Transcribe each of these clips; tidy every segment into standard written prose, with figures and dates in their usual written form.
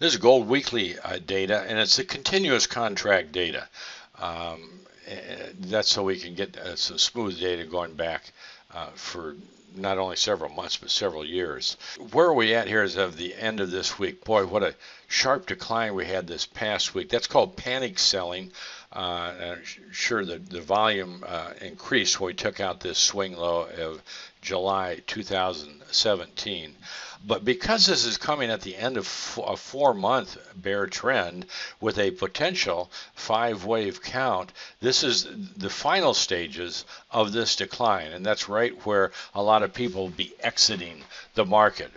This is gold weekly data, and it's the continuous contract data. Um, that's so we can get some smooth data going back for not only several months but several years. Where are we at here as of the end of this week? Boy, what a sharp decline we had this past week. That's called panic selling. Sure, the volume increased when we took out this swing low of July 2017. But because this is coming at the end of a 4-month bear trend with a potential 5-wave count, this is the final stages of this decline. And that's right where a lot of people will be exiting the market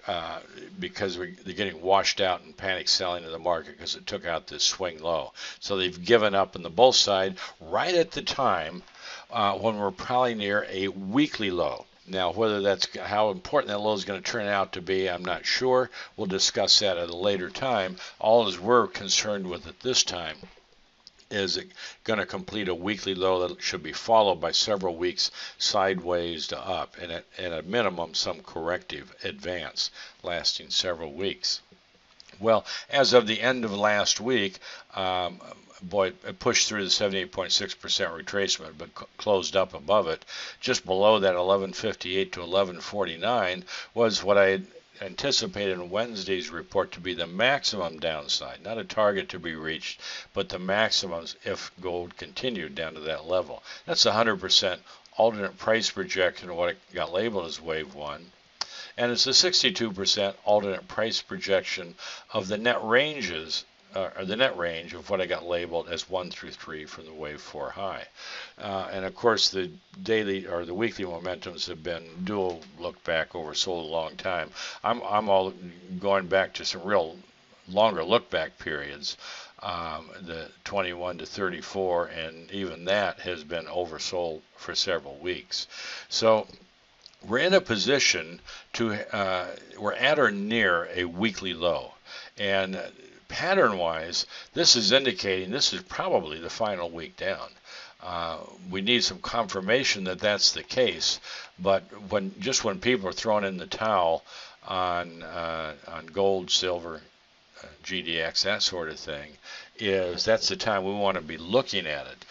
because they're getting washed out and panic selling in the market because it took out this swing low. So they've given up on the bull side right at the time when we're probably near a weekly low. Now, whether that's how important that low is going to turn out to be, I'm not sure. We'll discuss that at a later time. All as we're concerned with at this time is it going to complete a weekly low that should be followed by several weeks sideways to up, and at a minimum some corrective advance lasting several weeks. Well, as of the end of last week, boy, it pushed through the 78.6% retracement, but closed up above it. Just below that 1158 to 1149 was what I had anticipated in Wednesday's report to be the maximum downside, not a target to be reached, but the maximums if gold continued down to that level. That's 100% alternate price projection of what it got labeled as wave 1. And it's a 62% alternate price projection of the net ranges, or the net range of what I got labeled as 1 through 3 from the wave 4 high. And of course, the daily or the weekly momentums have been dual look back over so long time. I'm all going back to some real longer look back periods. The 21 to 34, and even that has been oversold for several weeks. So we're in a position to, we're at or near a weekly low. And pattern-wise, this is indicating this is probably the final week down. We need some confirmation that that's the case, but when people are throwing in the towel on gold, silver, GDX, that sort of thing, that's the time we want to be looking at it.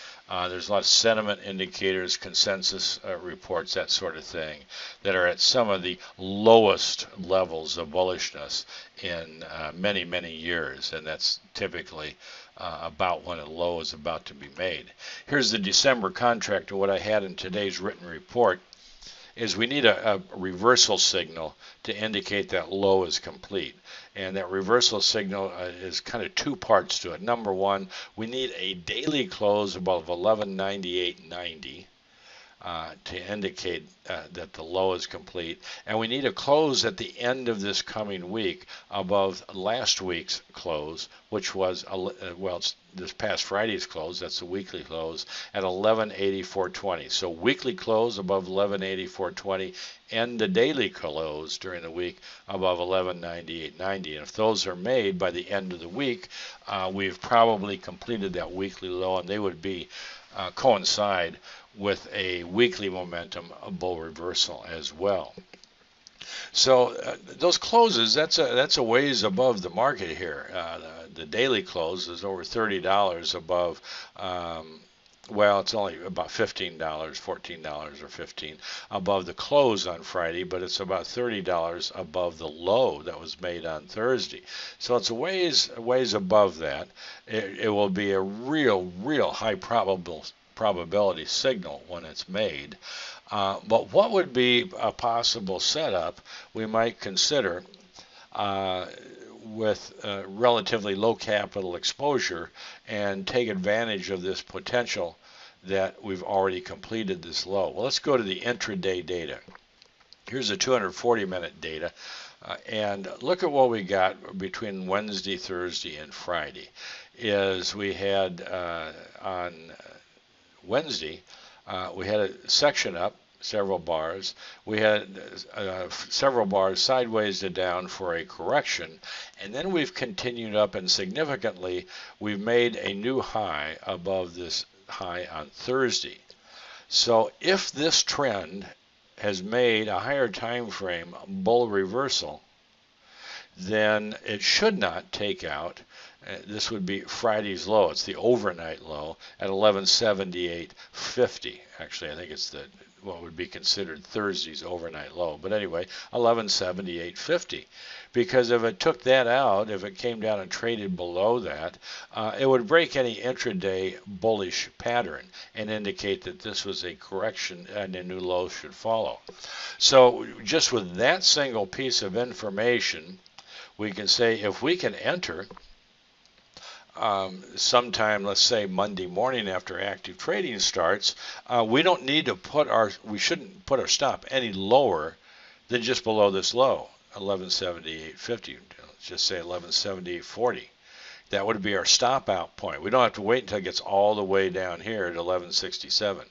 There's a lot of sentiment indicators, consensus reports, that sort of thing, that are at some of the lowest levels of bullishness in many, many years, and that's typically about when a low is about to be made. Here's the December contract of what I had in today's written report. Is we need a reversal signal to indicate that low is complete. And that reversal signal is kind of two parts to it. Number one, we need a daily close above 1198.90 to indicate that the low is complete. And we need a close at the end of this coming week above last week's close, which was, it's this past Friday's close, that's the weekly close, at 1184.20. So weekly close above 1184.20 and the daily close during the week above 1198.90. And if those are made by the end of the week, we've probably completed that weekly low, and they would be coincide with a weekly momentum bull reversal as well. So those closes, that's a ways above the market here. The daily close is over $30 above. It's only about $15, $14 or $15 above the close on Friday, but it's about $30 above the low that was made on Thursday. So it's a ways above that. It will be a real high probability signal when it's made. But what would be a possible setup we might consider with relatively low capital exposure and take advantage of this potential that we've already completed this low? Well, let's go to the intraday data. Here's the 240-minute data. And look at what we got between Wednesday, Thursday, and Friday. Is we had on Wednesday, we had a section up, several bars. We had several bars sideways to down for a correction, and then we've continued up, and significantly, we've made a new high above this high on Thursday. So if this trend has made a higher time frame bull reversal, then it should not take out. This would be Friday's low. It's the overnight low at 1178.50. Actually, I think it's what would be considered Thursday's overnight low. But anyway, 1178.50. Because if it took that out, if it came down and traded below that, it would break any intraday bullish pattern and indicate that this was a correction and a new low should follow. So just with that single piece of information, we can say if we can enter sometime, let's say Monday morning after active trading starts, we shouldn't put our stop any lower than just below this low, 1178.50. Let's just say 1178.40. That would be our stop out point. We don't have to wait until it gets all the way down here at 1167.